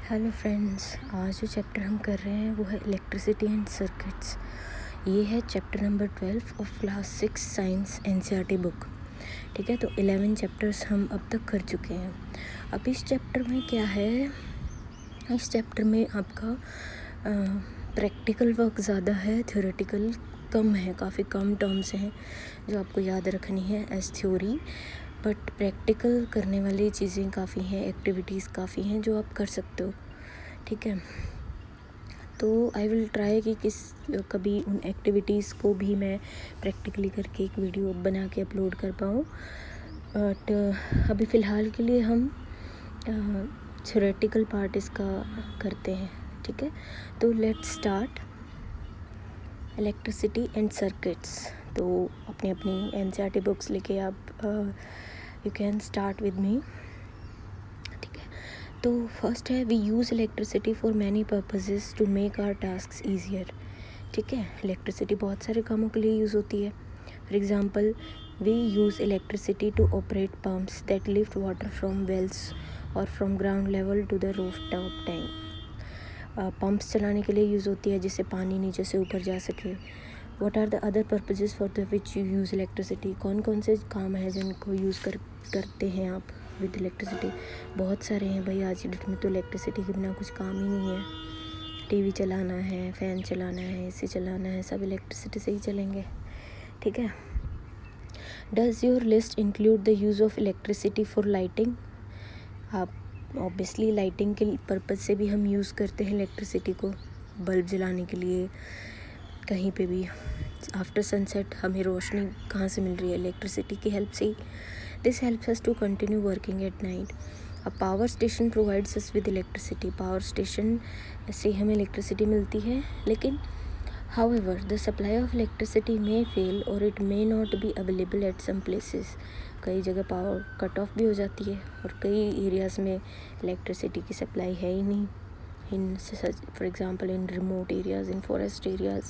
Hello friends, आज जो chapter हम कर रहे हैं वो है इलेक्ट्रिसिटी एंड सर्किट्स। ये है chapter number 12 of class 6 science NCERT book. ठीक है, तो 11 चैप्टर्स हम अब तक कर चुके हैं। अब इस चैप्टर में क्या है, इस चैप्टर में आपका प्रैक्टिकल वर्क ज़्यादा है, थ्योरेटिकल कम है। काफ़ी कम टर्म्स हैं जो आपको याद रखनी है एज थ्योरी, बट प्रैक्टिकल करने वाली चीज़ें काफ़ी हैं, एक्टिविटीज़ काफ़ी हैं जो आप कर सकते हो। ठीक है, तो आई विल ट्राई कि कभी उन एक्टिविटीज़ को भी मैं प्रैक्टिकली करके एक वीडियो बना के अपलोड कर पाऊँ। बट अभी फ़िलहाल के लिए हम थ्योरेटिकल पार्ट इसका करते हैं। ठीक है, तो let's start electricity and circuits. तो अपनी एनसीईआरटी बुक्स लेके आप you can start with me. ठीक है, तो फर्स्ट है we use electricity for many purposes to make our tasks easier. ठीक है, इलेक्ट्रिसिटी बहुत सारे कामों के लिए यूज़ होती है। For example, we use electricity to operate pumps that lift water from wells or from ground level to the roof top tank. Pumps चलाने के लिए यूज़ होती है जिससे पानी नीचे से ऊपर जा सके। What are the other purposes for the which you use electricity? कौन कौन से काम हैं जिनको यूज़ करते हैं आप विद इलेक्ट्रिसिटी? बहुत सारे हैं भाई, आज की डेट में तो इलेक्ट्रिसिटी के बिना कुछ काम ही नहीं है। टीवी चलाना है, फ़ैन चलाना है, एसी चलाना है, सब इलेक्ट्रिसिटी से ही चलेंगे। ठीक है, does your list include the use of electricity for lighting? आप ऑब्वियसली लाइटिंग के पर्पज़ से भी हम यूज़ करते हैं इलेक्ट्रिसिटी को, बल्ब जलाने के लिए। कहीं पे भी आफ्टर सनसेट हमें रोशनी कहाँ से मिल रही है? इलेक्ट्रिसिटी की हेल्प से ही। This helps us to continue working at night. A power station provides us with electricity. Power station से हमें इलेक्ट्रिसिटी मिलती है, लेकिन however the supply of electricity may fail और it may not be available at some places. कई जगह power cut off भी हो जाती है और कई एरियाज़ में इलेक्ट्रिसिटी की सप्लाई है ही नहीं। For example, in remote areas, in forest areas.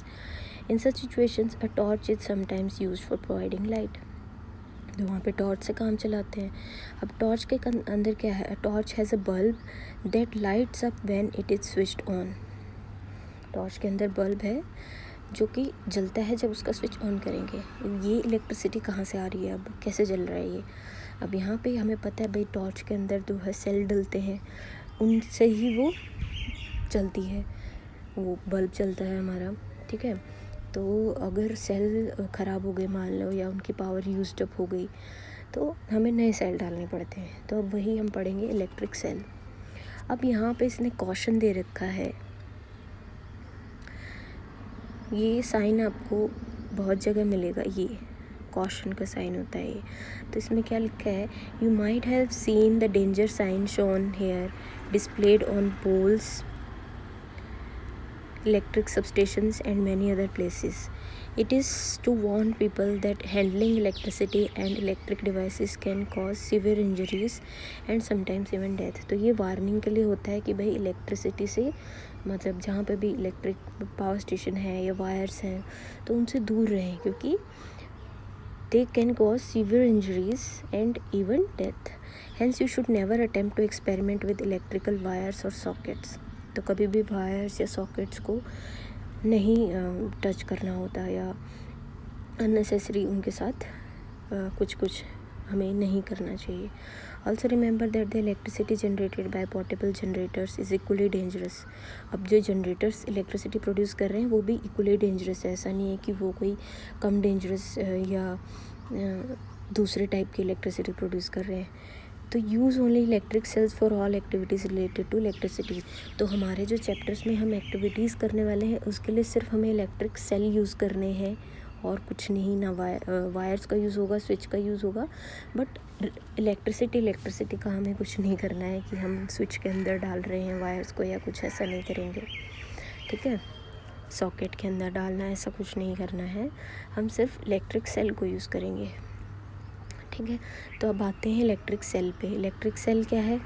In such situations, a torch is sometimes used for providing light. तो वहाँ पे टॉर्च से काम चलाते हैं। अब टॉर्च के अंदर क्या है? Torch has a bulb that lights up when it is switched on. Torch के अंदर बल्ब है जो कि जलता है जब उसका स्विच ऑन करेंगे। ये इलेक्ट्रिसिटी कहाँ से आ रही है? अब कैसे जल रहा है ये? अब यहाँ पे हमें पता है भाई, टॉर्च के अंदर जो है सेल डलते हैं, उनसे ही वो चलती है, वो बल्ब चलता है हमारा। ठीक है, तो अगर सेल ख़राब हो गए मान लो, या उनकी पावर यूज्ड अप हो गई, तो हमें नए सेल डालने पड़ते हैं। तो अब वही हम पढ़ेंगे इलेक्ट्रिक सेल। अब यहाँ पे इसने कॉशन दे रखा है, ये साइन आपको बहुत जगह मिलेगा, ये कॉशन का साइन होता है ये। तो इसमें क्या लिखा है? You might have seen the danger sign shown here displayed on poles, electric substations and many other places. It is to warn people that handling electricity and electric devices can cause severe injuries and sometimes even death. तो ये warning के लिए होता है कि भाई electricity से, मतलब जहाँ पे भी इलेक्ट्रिक पावर स्टेशन है या वायर्स हैं, तो उनसे दूर रहें, क्योंकि they can cause severe injuries and even death. Hence you should never attempt to experiment with electrical wires or sockets. तो कभी भी वायर्स या सॉकेट्स को नहीं टच करना होता, या अननेसेसरी उनके साथ कुछ हमें नहीं करना चाहिए। Also remember that the electricity generated by portable generators is equally dangerous. अब जो जनरेटर्स इलेक्ट्रिसिटी प्रोड्यूस कर रहे हैं वो भी इक्वली डेंजरस है। ऐसा नहीं है कि वो कोई कम डेंजरस या दूसरे टाइप की इलेक्ट्रिसिटी प्रोड्यूस कर रहे हैं। तो use only electric cells for all activities related to electricity. तो हमारे जो चैप्टर्स में हम एक्टिविटीज़ करने वाले हैं उसके लिए सिर्फ हमें इलेक्ट्रिक सेल यूज़ करने हैं और कुछ नहीं। ना वायर्स का यूज़ होगा, स्विच का यूज़ होगा, बट इलेक्ट्रिसिटी का हमें कुछ नहीं करना है कि हम स्विच के अंदर डाल रहे हैं वायर्स को, या कुछ ऐसा नहीं करेंगे। ठीक है, सॉकेट के अंदर डालना, ऐसा कुछ नहीं करना है। हम सिर्फ इलेक्ट्रिक सेल को यूज़ करेंगे। ठीक है, तो अब आते हैं इलेक्ट्रिक सेल पे। इलेक्ट्रिक सेल क्या है?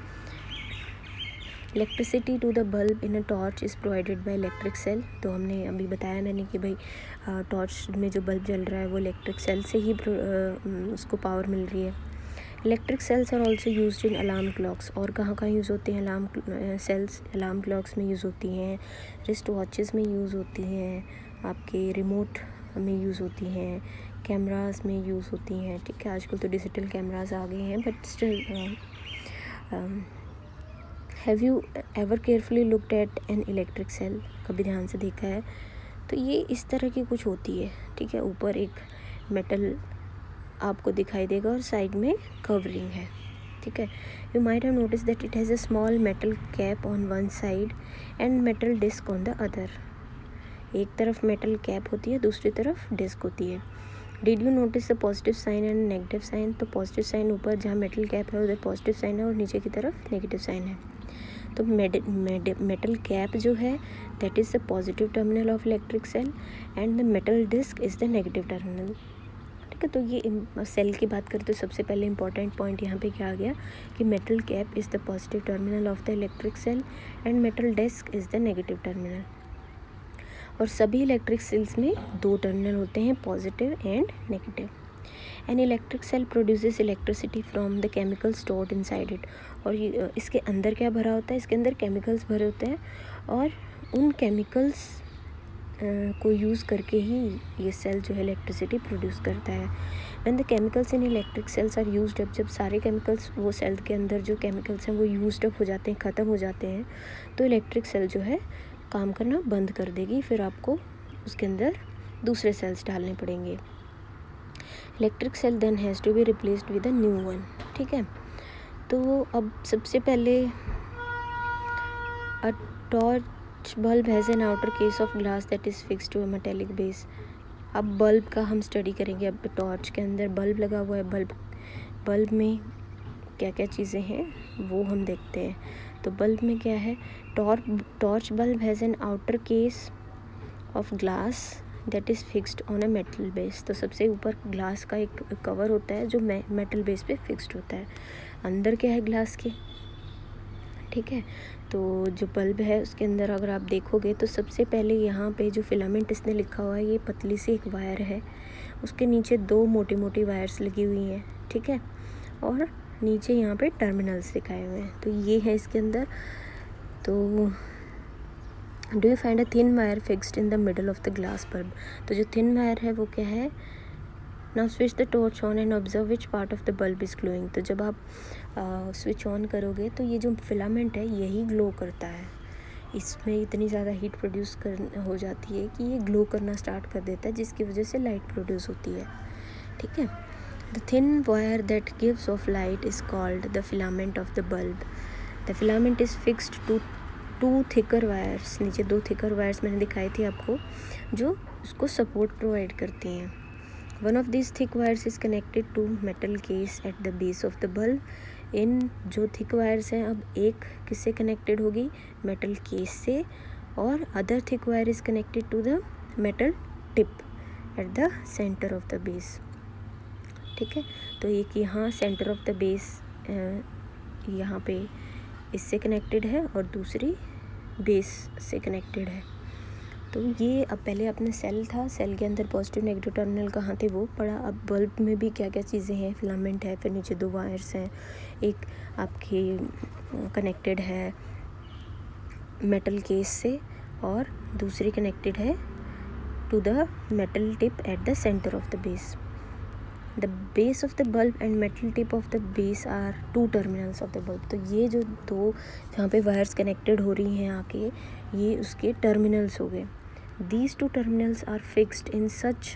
Electricity to the bulb in a torch is provided by electric cell. तो हमने अभी बताया मैंने कि भाई टॉर्च में जो बल्ब जल रहा है वो इलेक्ट्रिक सेल से ही उसको पावर मिल रही है। Electric cells are also used in alarm clocks. और कहाँ कहाँ यूज़ होते हैं अलार्म सेल्स? अलार्म क्लॉक्स में यूज़ होती हैं, रिस्ट वॉचेस में यूज़ होती हैं, आपके रिमोट में यूज़ होती हैं, कैमरास में यूज़ होती हैं। ठीक है, आजकल तो डिजिटल कैमरास आ गए हैं, but still have you ever carefully looked at an electric cell? कभी ध्यान से देखा है? तो ये इस तरह की कुछ होती है। ठीक है, ऊपर एक मेटल आपको दिखाई देगा और साइड में कवरिंग है। ठीक है, you might have notice that it has a small metal cap on one side and metal disc on the other. एक तरफ मेटल कैप होती है, दूसरी तरफ डिस्क होती है। Did you notice the positive sign and negative sign? तो positive sign ऊपर जहाँ मेटल कैप है उधर पॉजिटिव साइन है और नीचे की तरफ नेगेटिव साइन है। तो मेटल कैप जो है that is the positive terminal of electric cell and the metal disc is the negative terminal. ठीक है, तो ये सेल की बात करें तो सबसे पहले इंपॉर्टेंट पॉइंट यहाँ पे क्या आ गया कि metal cap is the positive terminal of the electric cell and metal disc is the negative terminal. और सभी इलेक्ट्रिक सेल्स में दो टर्मिनल होते हैं, positive and negative. An electric cell produces electricity from the chemical stored inside it. और ये इसके अंदर क्या भरा होता है? इसके अंदर केमिकल्स भरे होते हैं और उन केमिकल्स को यूज़ करके ही ये सेल जो है इलेक्ट्रिसिटी प्रोड्यूस करता है। When the chemicals in electric cells are used up, जब सारे केमिकल्स वो सेल के अंदर जो केमिकल्स हैं वो यूज्ड अप हो जाते हैं, ख़त्म हो जाते हैं, तो इलेक्ट्रिक सेल जो है काम करना बंद कर देगी। फिर आपको उसके अंदर दूसरे सेल्स डालने पड़ेंगे। Electric cell then has to be replaced with a new one. ठीक है, तो अब सबसे पहले a torch bulb has an outer case of glass that is fix to a metallic base. अब बल्ब का हम स्टडी करेंगे। अब टॉर्च के अंदर बल्ब लगा हुआ है, बल्ब में क्या क्या चीज़ें हैं वो हम देखते हैं। तो बल्ब में क्या है? Torch bulb has an outer case of glass that is fixed on a metal base. तो सबसे ऊपर ग्लास का एक कवर होता है जो मेटल बेस पे फिक्स्ड होता है। अंदर क्या है ग्लास के? ठीक है, तो जो बल्ब है उसके अंदर अगर आप देखोगे तो सबसे पहले यहाँ पे जो फिलामेंट इसने लिखा हुआ है ये पतली सी एक वायर है, उसके नीचे दो मोटी मोटी वायर्स लगी हुई हैं। ठीक है, और नीचे यहाँ पे टर्मिनल्स दिखाए हुए हैं, तो ये है इसके अंदर। तो do you find a thin wire fixed in the middle of the glass bulb? तो जो थिन वायर है वो क्या है? Now switch the torch on and observe which part of the bulb is glowing. तो जब आप स्विच ऑन करोगे तो ये जो फिलामेंट है यही ग्लो करता है, इसमें इतनी ज़्यादा हीट प्रोड्यूस हो जाती है कि ये ग्लो करना स्टार्ट कर देता है, जिसकी वजह से लाइट प्रोड्यूस होती है। ठीक है, the thin wire that gives off light is called the filament of the bulb. The filament is fixed to two thicker wires. नीचे दो थिकर वायर्स मैंने दिखाई थी आपको जो उसको सपोर्ट प्रोवाइड करती हैं। One of this thick wires is connected to metal case at the base of the bulb. इन जो थिक वायर्स हैं अब एक किससे कनेक्टेड होगी? मेटल केस से, और other thick wire is connected to the metal tip at the centre of the base. ठीक है, तो एक यहाँ सेंटर ऑफ द बेस यहाँ पे इससे कनेक्टेड है और दूसरी बेस से कनेक्टेड है। तो ये अब पहले अपना सेल था, सेल के अंदर पॉजिटिव नेगेटिव टर्मिनल कहाँ थे वो पढ़ा। अब बल्ब में भी क्या क्या चीज़ें हैं? फिलामेंट है, फिर नीचे दो वायर्स हैं, एक आपकी कनेक्टेड है मेटल केस से और दूसरी कनेक्टेड है to the metal tip at the centre of the base. The base of the bulb and metal tip of the base are two terminals of the bulb. तो ये जो दो जहाँ पे वायर्स कनेक्टेड हो रही हैं आके, ये उसके टर्मिनल्स हो गए। These two terminals are fixed in such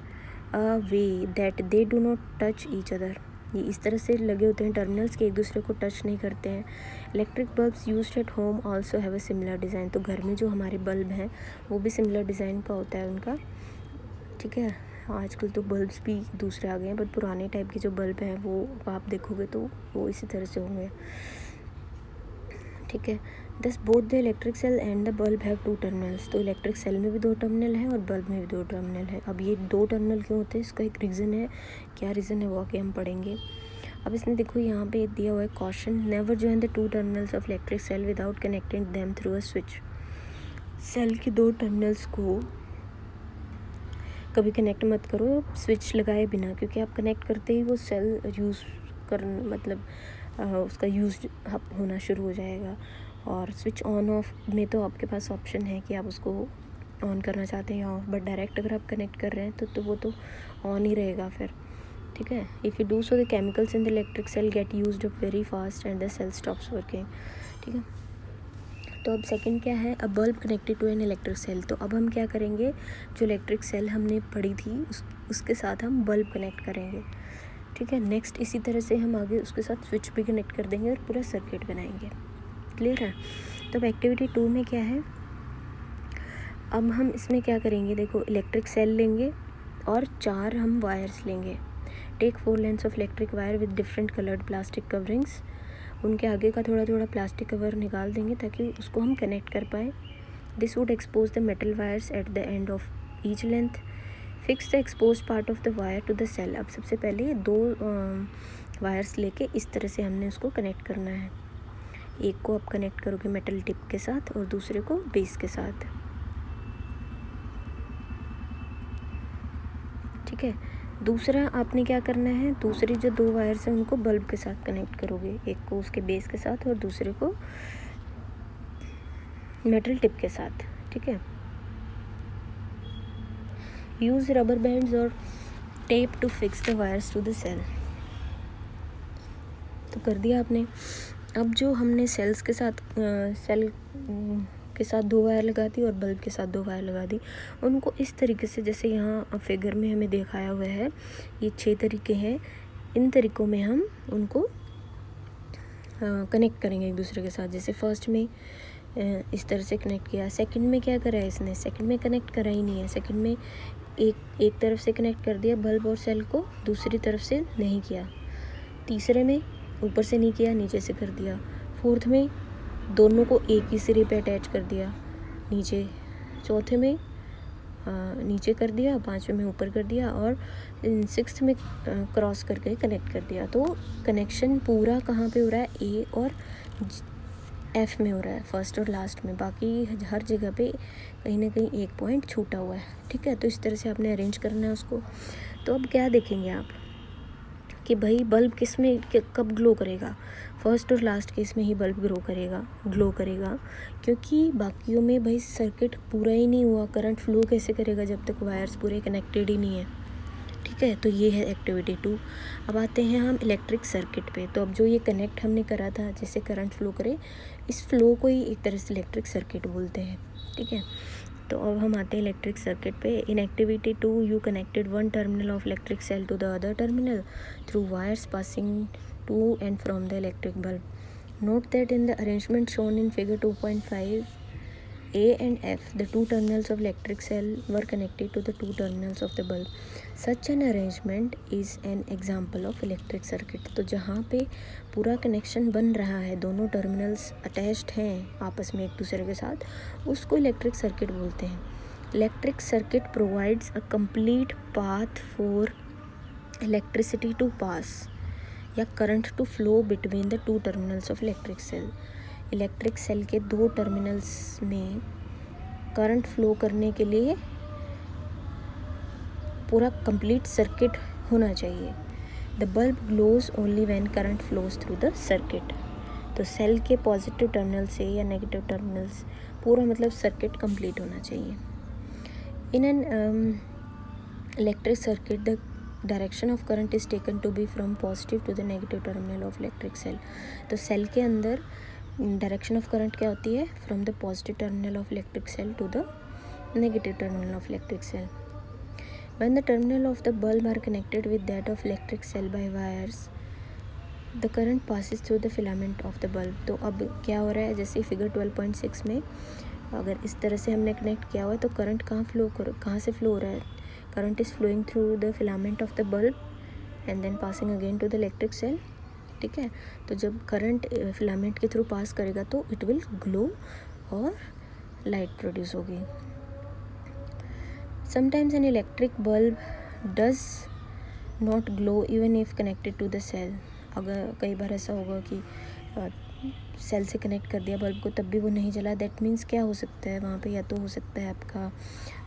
a way that they do not touch each other. ये इस तरह से लगे होते हैं टर्मिनल्स कि एक दूसरे को टच नहीं करते हैं। Electric bulbs used at home also have a similar design. तो घर में जो हमारे बल्ब हैं वो भी सिमिलर डिज़ाइन का होता है उनका। ठीक है, आजकल तो बल्ब्स भी दूसरे आ गए हैं, बट पुराने टाइप के जो बल्ब हैं वो आप देखोगे तो वो इसी तरह से होंगे। ठीक है, thus both the electric cell and the bulb have two terminals. तो इलेक्ट्रिक सेल में भी दो टर्मिनल है और बल्ब में भी दो टर्मिनल है। अब ये दो टर्मिनल क्यों होते हैं इसका एक रीज़न है, क्या रीज़न है वो आके हम पढ़ेंगे। अब इसने देखो यहाँ पे दिया हुआ है caution, never join the two terminals of electric cell without connecting them through a switch. Cell के दो टर्मिनल्स को कभी कनेक्ट मत करो स्विच लगाए बिना, क्योंकि आप कनेक्ट करते ही वो सेल यूज़ कर मतलब उसका यूज़ होना शुरू हो जाएगा। और स्विच ऑन ऑफ में तो आपके पास ऑप्शन है कि आप उसको ऑन करना चाहते हैं या ऑफ, बट डायरेक्ट अगर आप कनेक्ट कर रहे हैं तो वो तो ऑन ही रहेगा फिर, ठीक है। If you do so the chemicals in the electric cell get used up very fast and the cell stops working, ठीक है। तो अब सेकंड क्या है, a bulb connected to an electric cell. तो अब हम क्या करेंगे, जो इलेक्ट्रिक सेल हमने पढ़ी थी उसके साथ हम बल्ब कनेक्ट करेंगे, ठीक है। नेक्स्ट इसी तरह से हम आगे उसके साथ स्विच भी कनेक्ट कर देंगे और पूरा सर्किट बनाएंगे, क्लियर है। तो अब एक्टिविटी 2 में क्या है, अब हम इसमें क्या करेंगे, देखो इलेक्ट्रिक सेल लेंगे और 4 हम वायर्स लेंगे। Take 4 lengths of electric wire with different coloured plastic coverings. उनके आगे का थोड़ा थोड़ा प्लास्टिक कवर निकाल देंगे ताकि उसको हम कनेक्ट कर पाएँ। This would expose the metal wires at the end of each length. Fix the expose part of the wire to the cell. अब सबसे पहले 2 वायर्स लेके इस तरह से हमने उसको कनेक्ट करना है। एक को आप कनेक्ट करोगे मेटल टिप के साथ और दूसरे को बेस के साथ, ठीक है। दूसरा आपने क्या करना है, दूसरी जो 2 वायर्स हैं उनको बल्ब के साथ कनेक्ट करोगे, एक को उसके बेस के साथ और दूसरे को मेटल टिप के साथ, ठीक है। यूज़ रबर बैंड्स और tape to fix the wires to the cell. तो कर दिया आपने। अब जो हमने सेल्स के साथ सेल के साथ 2 वायर लगा दी और बल्ब के साथ 2 वायर लगा दी, उनको इस तरीके से जैसे यहाँ फिगर में हमें दिखाया हुआ है, ये 6 तरीके हैं। इन तरीक़ों में हम उनको कनेक्ट करेंगे एक दूसरे के साथ। जैसे फर्स्ट में इस तरह से कनेक्ट किया, सेकंड में क्या करा है इसने, सेकंड में कनेक्ट करा ही नहीं है। सेकंड में एक तरफ से कनेक्ट कर दिया बल्ब और सेल को, दूसरी तरफ से नहीं किया। तीसरे में ऊपर से नहीं किया, नीचे से कर दिया। फोर्थ में दोनों को एक ही सिरे पे अटैच कर दिया नीचे। चौथे में नीचे कर दिया, 5वें में ऊपर कर दिया और 6th में क्रॉस करके कनेक्ट कर दिया। तो कनेक्शन पूरा कहाँ पे हो रहा है, ए और एफ में हो रहा है, फर्स्ट और लास्ट में। बाकी हर जगह पे कहीं ना कहीं एक पॉइंट छूटा हुआ है, ठीक है। तो इस तरह से आपने अरेंज करना है उसको। तो अब क्या देखेंगे आप कि भाई बल्ब किस में कब ग्लो करेगा, फर्स्ट और लास्ट केस में ही बल्ब ग्लो करेगा, क्योंकि बाकियों में भाई सर्किट पूरा ही नहीं हुआ, करंट फ्लो कैसे करेगा जब तक वायर्स पूरे कनेक्टेड ही नहीं है, ठीक है। तो ये है एक्टिविटी 2। अब आते हैं हम इलेक्ट्रिक सर्किट पे। तो अब जो ये कनेक्ट हमने करा था जैसे करंट फ्लो करे, इस फ्लो को ही एक तरह से इलेक्ट्रिक सर्किट बोलते हैं, ठीक है। तो अब हम आते हैं इलेक्ट्रिक सर्किट पे। In activity 2 you connected 1 terminal of electric cell to the other terminal through wires passing to and from the electric bulb. Note that in the arrangement shown in figure 2.5 A and F, the 2 terminals of electric cell were connected to the 2 terminals of the bulb. Such an arrangement is an example of electric circuit. तो जहाँ पे पूरा connection बन रहा है, दोनों terminals attached हैं आपस में एक दूसरे के साथ, उसको इलेक्ट्रिक सर्किट बोलते हैं। Electric circuit provides a complete path for electricity to pass या current to flow between the 2 terminals of electric cell. Electric cell के 2 टर्मिनल्स में करंट फ्लो करने के लिए पूरा कंप्लीट सर्किट होना चाहिए। The bulb glows only when current flows through the circuit. तो सेल के पॉजिटिव टर्मिनल से या नेगेटिव टर्मिनल्स पूरा मतलब सर्किट कंप्लीट होना चाहिए। In an electric circuit the direction of current is taken to be from positive to the negative terminal of electric cell. तो cell के अंदर डायरेक्शन ऑफ करंट क्या होती है, from the positive terminal of electric cell to the negative terminal of electric cell. When the terminal of the bulb are connected with that of electric cell by wires the current passes through the filament of the bulb. तो अब क्या हो रहा है, जैसे figure 12.6 में अगर इस तरह से हमने कनेक्ट किया हुआ है तो करंट कहाँ से फ्लो हो रहा है, current is flowing through the filament of the bulb and then passing again to the electric cell, ठीक है। तो जब करंट फिलामेंट के थ्रू पास करेगा तो इट विल ग्लो और लाइट प्रोड्यूस होगी। Sometimes an electric bulb does not glow even if connected to the cell. अगर कई बार ऐसा होगा कि सेल से कनेक्ट कर दिया बल्ब को तब भी वो नहीं जला, दैट मीन्स क्या हो सकता है वहाँ पे, या तो हो सकता है आपका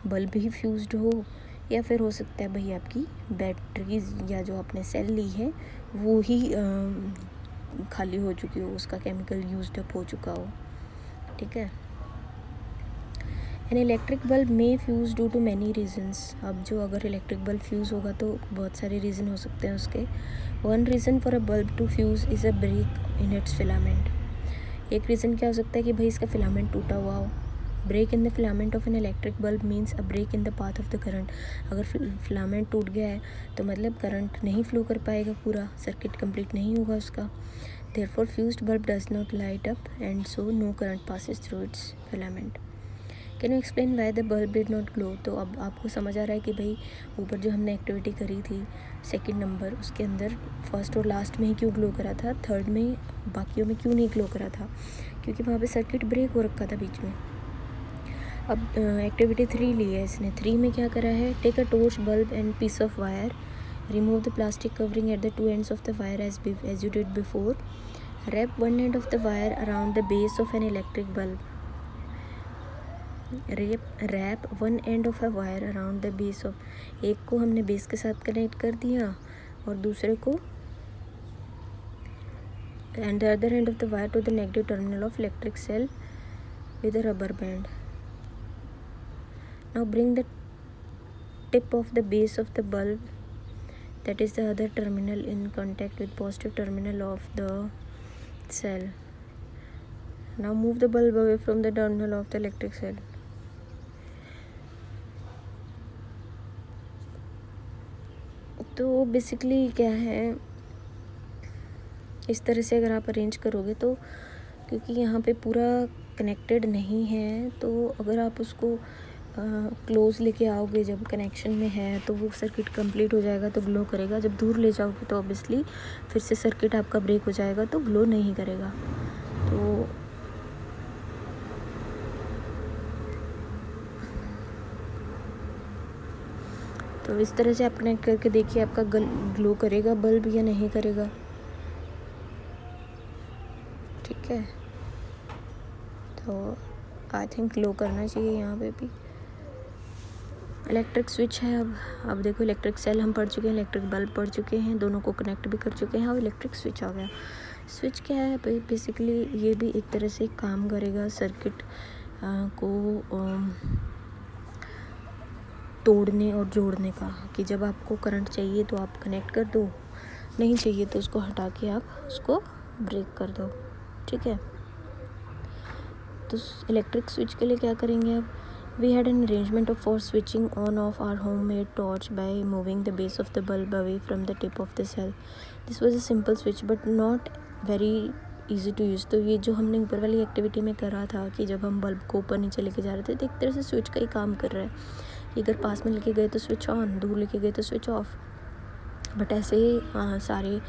बल्ब ही फ्यूज्ड हो या फिर हो सकता है भाई आपकी बैटरीज या जो आपने सेल ली है वो ही खाली हो चुकी हो, उसका केमिकल यूज्ड अप हो चुका हो, ठीक है। एन इलेक्ट्रिक बल्ब में fuse due to many reasons. अब जो अगर इलेक्ट्रिक बल्ब फ्यूज़ होगा तो बहुत सारे रीज़न हो सकते हैं उसके। One reason for a bulb to fuse is a break in its filament. एक रीज़न क्या हो सकता है कि भाई इसका फिलामेंट टूटा हुआ हो। Break in the filament of an electric bulb means a break in the path of the current. अगर फिलामेंट टूट गया है तो मतलब करंट नहीं फ्लो कर पाएगा, पूरा सर्किट कंप्लीट नहीं होगा उसका। Therefore fused bulb does not light up and so no current passes through its filament. Can you explain why the bulb did not glow? तो अब आपको समझ आ रहा है कि भाई ऊपर जो हमने एक्टिविटी करी थी सेकंड नंबर, उसके अंदर फर्स्ट और लास्ट में ही क्यों ग्लो करा था, थर्ड में बाकियों में क्यों नहीं ग्लो करा था, क्योंकि वहाँ पे सर्किट ब्रेक हो रखा था बीच में। अब एक्टिविटी 3 ली है इसने। 3 में क्या करा है, take a torch bulb and piece of wire, remove the plastic covering at the two ends of the wire as you did before, wrap one end of the wire around the base of an electric bulb, wrap one end of a wire around the base of, एक को हमने base के साथ connect कर दिया और दूसरे को and the other end of the wire to the negative terminal of electric cell with a rubber band. Now bring the tip of the base of the bulb, that is the other terminal, in contact with positive terminal of the cell. Now move the bulb away from the terminal of the electric cell. तो basically क्या है, इस तरह से अगर आप arrange करोगे तो, क्योंकि यहाँ पे पूरा कनेक्टेड नहीं है, तो अगर आप उसको क्लोज लेके आओगे, जब कनेक्शन में है तो वो सर्किट कंप्लीट हो जाएगा तो ग्लो करेगा। जब दूर ले जाओगे तो ऑब्वियसली फिर से सर्किट आपका ब्रेक हो जाएगा तो ग्लो नहीं करेगा। तो इस तरह से आप कनेक्ट करके देखिए आपका ग्लो करेगा बल्ब या नहीं करेगा, ठीक है। तो आई थिंक ग्लो करना चाहिए यहाँ पे भी। इलेक्ट्रिक स्विच है। अब देखो, इलेक्ट्रिक सेल हम पढ़ चुके हैं, इलेक्ट्रिक बल्ब पढ़ चुके हैं, दोनों को कनेक्ट भी कर चुके हैं। अब इलेक्ट्रिक स्विच आ गया। स्विच क्या है भाई, बेसिकली ये भी एक तरह से काम करेगा सर्किट को तोड़ने और जोड़ने का, कि जब आपको करंट चाहिए तो आप कनेक्ट कर दो, नहीं चाहिए तो उसको हटा के आप उसको ब्रेक कर दो, ठीक है। तो इलेक्ट्रिक स्विच के लिए क्या करेंगे आप, We had an arrangement for switching on off our homemade torch by moving the base of the bulb away from the tip of the cell. This was a simple switch but not very easy to use. तो ये जो हमने ऊपर वाली activity में करा था कि जब हम बल्ब को ऊपर नीचे लेके जा रहे थे, तो एक तरह से स्विच का ही काम कर रहा है कि अगर पास में लेके गए तो स्विच ऑन, दूर लेके गए तो स्विच ऑफ। बट ऐसे सारे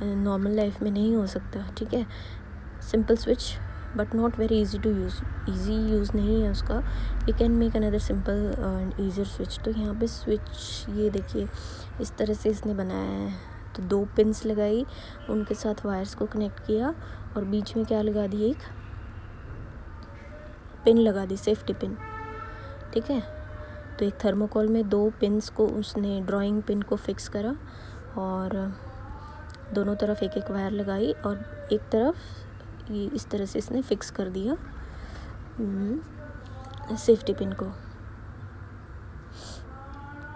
नॉर्मल लाइफ में नहीं हो सकता, ठीक है। Simple switch but not very easy to use, easy use नहीं है उसका। We can make another simple and easier switch. तो यहाँ पे स्विच ये देखिए इस तरह से इसने बनाया है। तो 2 पिन्स लगाई, उनके साथ वायर्स को कनेक्ट किया और बीच में क्या लगा दी, एक पिन लगा दी, सेफ्टी पिन, ठीक है। तो एक थर्मोकोल में 2 पिन्स को उसने ड्राइंग पिन को फिक्स करा और दोनों तरफ एक एक वायर लगाई और एक तरफ ये इस तरह से इसने फिक्स कर दिया सेफ्टी पिन को,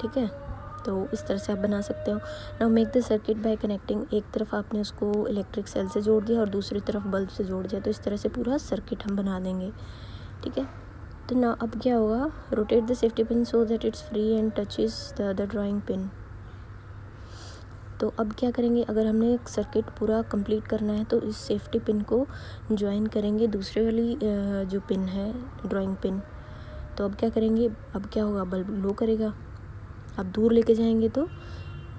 ठीक है। तो इस तरह से आप बना सकते हो। Now make the circuit by connecting, एक तरफ आपने उसको इलेक्ट्रिक सेल से जोड़ दिया और दूसरी तरफ बल्ब से जोड़ दिया, तो इस तरह से पूरा सर्किट हम बना देंगे, ठीक है। तो ना अब क्या होगा, rotate the safety pin so that it's free and touches the other drawing pin. तो अब क्या करेंगे, अगर हमने एक सर्किट पूरा कंप्लीट करना है तो इस सेफ्टी पिन को ज्वाइन करेंगे दूसरे वाली जो पिन है ड्राइंग पिन। तो अब क्या करेंगे, अब क्या होगा, बल्ब ग्लो करेगा। अब दूर लेके जाएंगे तो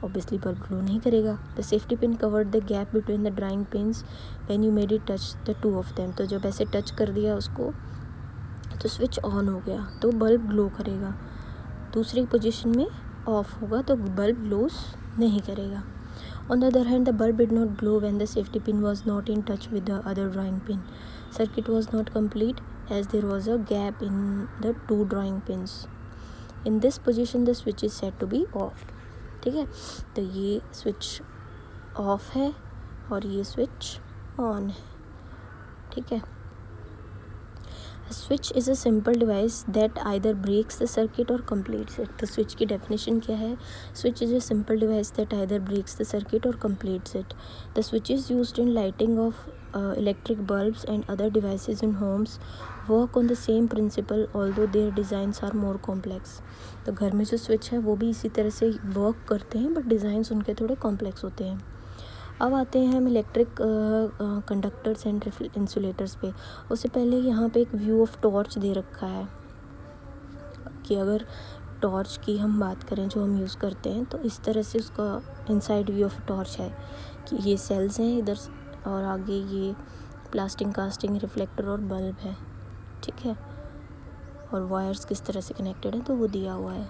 ऑब्वियसली बल्ब ग्लो नहीं करेगा। The safety pin covered the gap between the drawing pins when you made it touch the 2 of them. तो जब ऐसे टच कर दिया उसको तो स्विच ऑन हो गया, तो बल्ब ग्लो करेगा। दूसरी पोजीशन में ऑफ होगा तो बल्ब ग्लोस नहीं करेगा। On the other hand, the bulb did not glow when the safety pin was not in touch with the other drawing pin. Circuit was not complete as there was a gap in the 2 drawing pins. In this position the switch is set to be off. ठीक है, तो ये switch off है और ये switch on है। ठीक है, switch is a simple device that either breaks the circuit और कंप्लीट्स इट। तो स्विच की डेफिनेशन क्या है? Switch is a simple device that either breaks the circuit और completes it. The switch is used in lighting of electric bulbs and other devices in homes work on the same principle although their designs are more complex। तो घर में जो switch है वो भी इसी तरह से वर्क करते हैं, बट डिज़ाइंस उनके थोड़े कॉम्प्लेक्स होते हैं। अब आते हैं हम इलेक्ट्रिक कंडक्टर्स एंड इंसुलेटर्स पे। उससे पहले यहाँ पे एक व्यू ऑफ टॉर्च दे रखा है कि अगर टॉर्च की हम बात करें जो हम यूज़ करते हैं, तो इस तरह से उसका इनसाइड व्यू ऑफ टॉर्च है कि ये सेल्स हैं इधर, और आगे ये प्लास्टिक कास्टिंग रिफ्लेक्टर और बल्ब है। ठीक है, और वायर्स किस तरह से कनेक्टेड हैं तो वो दिया हुआ है।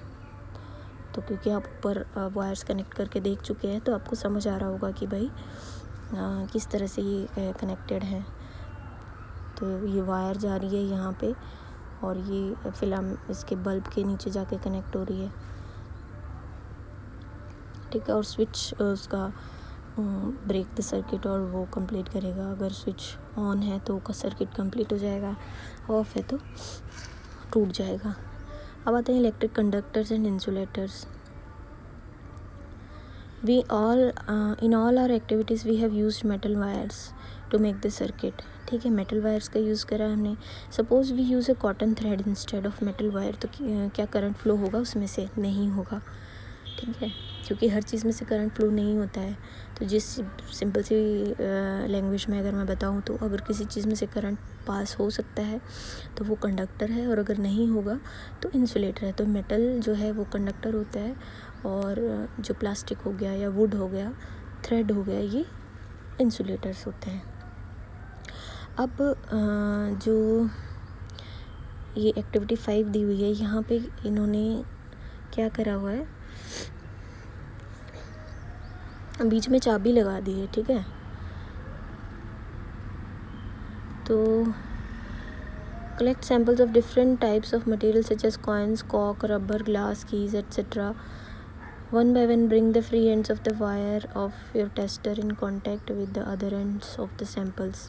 तो क्योंकि आप ऊपर वायर्स कनेक्ट करके देख चुके हैं तो आपको समझ आ रहा होगा कि भाई किस तरह से ये कनेक्टेड है। तो ये वायर जा रही है यहाँ पे और ये फिल्म इसके बल्ब के नीचे जाके कनेक्ट हो रही है। ठीक है, और स्विच उसका ब्रेक द सर्किट और वो कंप्लीट करेगा। अगर स्विच ऑन है तो उसका सर्किट कंप्लीट हो जाएगा, ऑफ है तो टूट जाएगा। अब आते हैं electric conductors and insulators. We all in all our activities we have used metal wires to make the circuit. ठीक है, मेटल वायर्स का यूज़ करा हमने। Suppose we use a cotton thread instead of metal wire, तो क्या current flow होगा उसमें से? नहीं होगा। ठीक है, क्योंकि हर चीज़ में से करंट फ्लो नहीं होता है। तो जिस सिंपल सी लैंग्वेज में अगर मैं बताऊँ तो अगर किसी चीज़ में से करंट पास हो सकता है तो वो कंडक्टर है, और अगर नहीं होगा तो इंसुलेटर है। तो मेटल जो है वो कंडक्टर होता है, और जो प्लास्टिक हो गया या वुड हो गया, थ्रेड हो गया, ये इंसुलेटर्स होते हैं। अब जो ये एक्टिविटी 5 दी हुई है, यहाँ पे इन्होंने क्या करा हुआ है, बीच में चाबी लगा दी है। ठीक है, तो collect samples of different types of material such as coins, कॉक, rubber, glass, keys etcetera. One by one bring the free ends of the wire of your tester in contact with the other ends of the samples।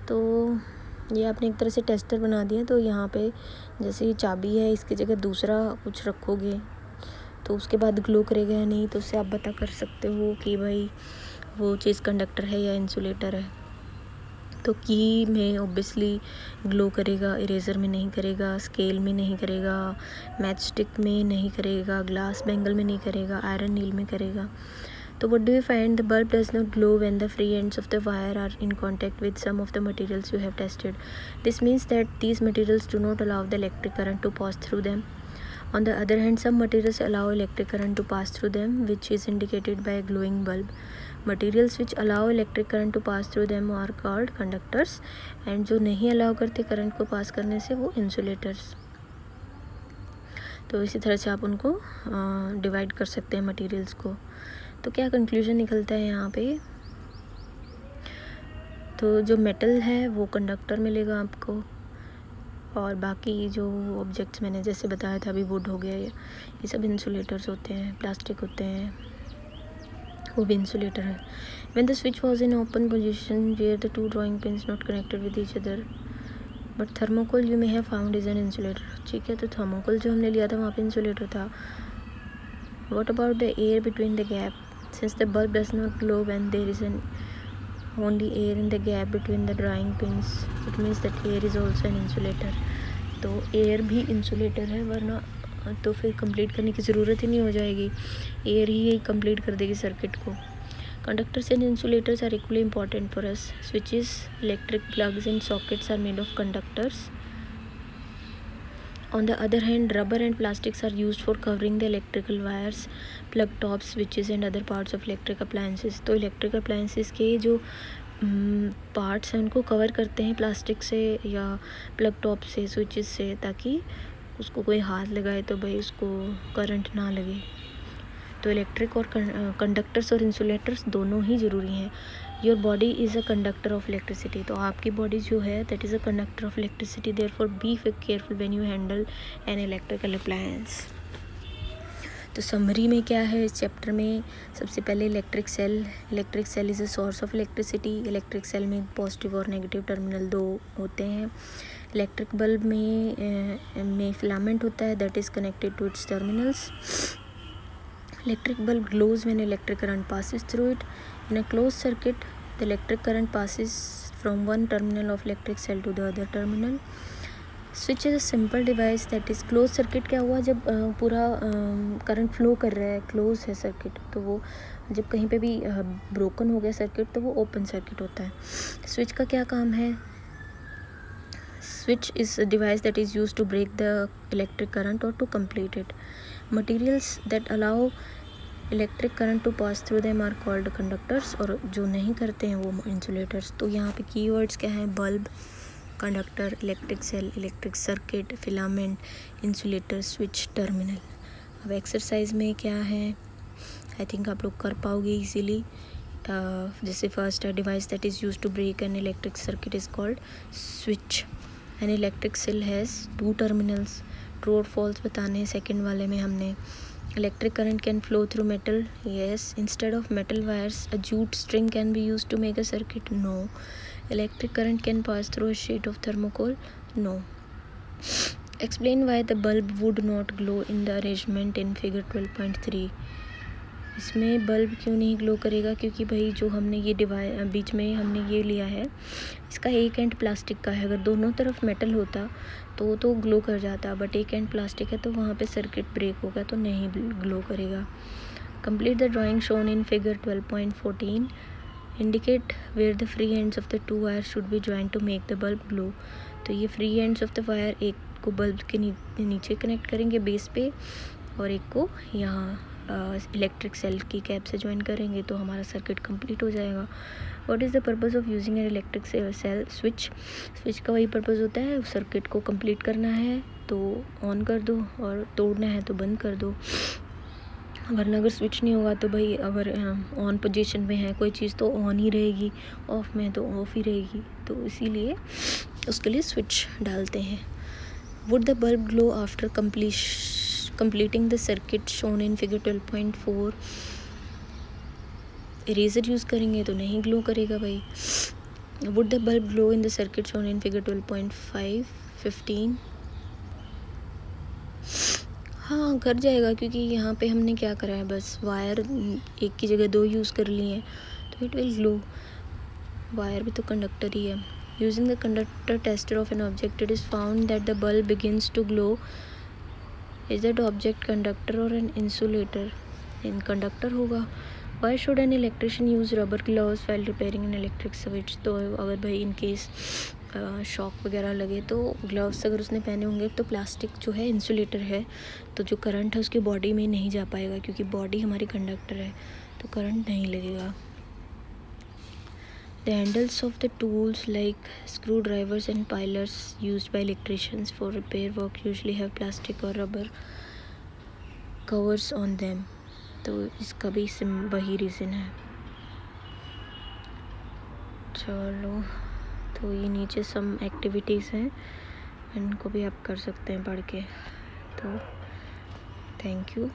तो ये आपने एक तरह से tester बना दिया। तो यहाँ पे जैसे ये चाबी है, इसकी जगह दूसरा कुछ रखोगे तो उसके बाद ग्लो करेगा या नहीं, तो उससे आप पता कर सकते हो कि भाई वो चीज़ कंडक्टर है या इंसुलेटर है। तो की में ऑब्वियसली ग्लो करेगा, इरेज़र में नहीं करेगा, स्केल में नहीं करेगा, मैच स्टिक में नहीं करेगा, ग्लास बैंगल में नहीं करेगा, आयरन नील में करेगा। तो what do you find? The bulb does not glow when the free ends of the wire are in contact with some of the materials you have tested. This means that these materials do not allow the electric current to pass through them. On the other hand, some materials allow electric current to pass through them, which is indicated by a glowing bulb. Materials which allow electric current to pass through them are called conductors, and जो नहीं allow करते current को पास करने से वो insulators। तो इसी तरह से आप उनको डिवाइड कर सकते हैं मटेरियल्स को। तो क्या कंक्लूजन निकलता है यहाँ पे? तो जो मेटल है वो कंडक्टर मिलेगा आपको, और बाकी जो ऑब्जेक्ट्स मैंने जैसे बताया था अभी, वुड हो गया, ये सब इंसुलेटर्स होते हैं, प्लास्टिक होते हैं, वो भी इंसुलेटर है। When the switch was in open position where the two drawing pins not connected with each other, but thermocol you may have found is an insulator। ठीक है, तो थर्मोकोल जो हमने लिया था वहाँ पे इंसुलेटर था। What about the air between the gap? Since the bulb does not glow when there is only air in the gap between the drawing pins, it means that air is also an insulator। तो air भी insulator है, वरना तो फिर complete करने की ज़रूरत ही नहीं हो जाएगी, एयर ही कंप्लीट कर देगी सर्किट को। Conductors and insulators are equally important for us. Switches, electric plugs and sockets are made of conductors. On the other hand, rubber and plastics are used for covering the electrical wires, plug tops, switches and other parts of electric appliances। तो electric appliances के जो parts हैं उनको cover करते हैं plastic से या plug top से, स्विचेस से, ताकि उसको कोई हाथ लगाए तो भाई उसको करंट ना लगे। तो इलेक्ट्रिक और कंडक्टर्स और इंसुलेटर्स दोनों ही ज़रूरी हैं। Your body is a conductor of electricity, तो आपकी बॉडी जो है that is a conductor of electricity, therefore be careful when you handle an electrical appliance. तो समरी में क्या है इस चैप्टर में, सबसे पहले electric cell is a source of electricity. Electric cell में पॉजिटिव और नेगेटिव टर्मिनल 2 होते हैं। इलेक्ट्रिक बल्ब में फिलामेंट होता है that is connected to its terminals. Electric bulb glows when electric current passes through it. In a closed circuit, the electric current passes from one terminal of electric cell to the other terminal. Switch is a simple device that is closed circuit। क्या हुआ, जब पूरा current flow कर रहा है, close है circuit, तो वो जब कहीं पे भी ब्रोकन हो गया सर्किट तो वो ओपन सर्किट होता है। स्विच का क्या काम है? Switch is a device that is used to break the electric current or to complete it. Materials that allow electric current to pass through them are called conductors, और जो नहीं करते हैं वो insulators। तो यहाँ पे keywords क्या हैं? Bulb, conductor, electric cell, electric circuit, filament, insulator, switch, terminal. अब एक्सरसाइज में क्या है, आई थिंक आप लोग कर पाओगे इजीली। जैसे फर्स्ट है, device that is use to break an electric circuit is called switch. An electric cell has 2 terminals. True और फॉल्स बताने हैं सेकेंड वाले में हमने। Electric current can flow through metal, yes. Instead of metal wires a jute string can be use to make a circuit, no. Electric current can pass through a sheet of thermocol, no. Explain why the bulb would not glow in the arrangement in figure 12.3। इसमें bulb क्यों नहीं glow करेगा? क्योंकि भाई जो हमने ये बीच में हमने ये लिया है, इसका एक एंड प्लास्टिक का है। अगर दोनों तरफ मेटल होता तो ग्लो कर जाता, बट एक एंड प्लास्टिक है तो वहाँ पे सर्किट ब्रेक होगा तो नहीं ग्लो करेगा। Complete the drawing shown in figure 12.14। Indicate where the free ends of the 2 wire should be join to make the bulb glow. तो ये free ends of the wire एक को बल्ब के नीचे कनेक्ट करेंगे बेस पे, और एक को यहाँ इलेक्ट्रिक सेल की कैप से ज्वाइन करेंगे तो हमारा सर्किट कंप्लीट हो जाएगा। What is the purpose of using an electric cell switch? Switch का वही पर्पज़ होता है, सर्किट को कंप्लीट करना है तो ऑन कर दो और तोड़ना है तो बंद कर दो। वरना अगर स्विच नहीं होगा तो भाई अगर ऑन पोजीशन में है कोई चीज़ तो ऑन ही रहेगी, ऑफ में तो ऑफ ही रहेगी, तो इसीलिए उसके लिए स्विच डालते हैं। Would the bulb glow after completing the circuit shown in figure 12.4? Eraser use करेंगे तो नहीं ग्लो करेगा भाई। Would the bulb glow in the circuit shown in figure 12.15? हाँ, कर जाएगा, क्योंकि यहाँ पे हमने क्या करा है, बस वायर एक की जगह 2 यूज़ कर लिए हैं तो इट विल ग्लो। वायर भी तो कंडक्टर ही है। Using the conductor tester of an object it is found that the bulb begins to glow. Is that object conductor और एन इंसुलेटर? इन कंडक्टर होगा। Why should an electrician use rubber gloves while repairing an electric switch? तो अगर भाई in case shock वगैरह लगे तो gloves अगर उसने पहने होंगे तो प्लास्टिक जो है इंसुलेटर है, तो जो करंट है उसकी बॉडी में नहीं जा पाएगा, क्योंकि बॉडी हमारी कंडक्टर है तो करंट नहीं लगेगा। The handles of the tools like screwdrivers and pilers used by electricians for repair work usually have plastic or rubber covers on them। तो इसका भी वही रीज़न है। चलो, तो ये नीचे सम एक्टिविटीज़ हैं, इनको भी आप कर सकते हैं पढ़ के। तो थैंक यू।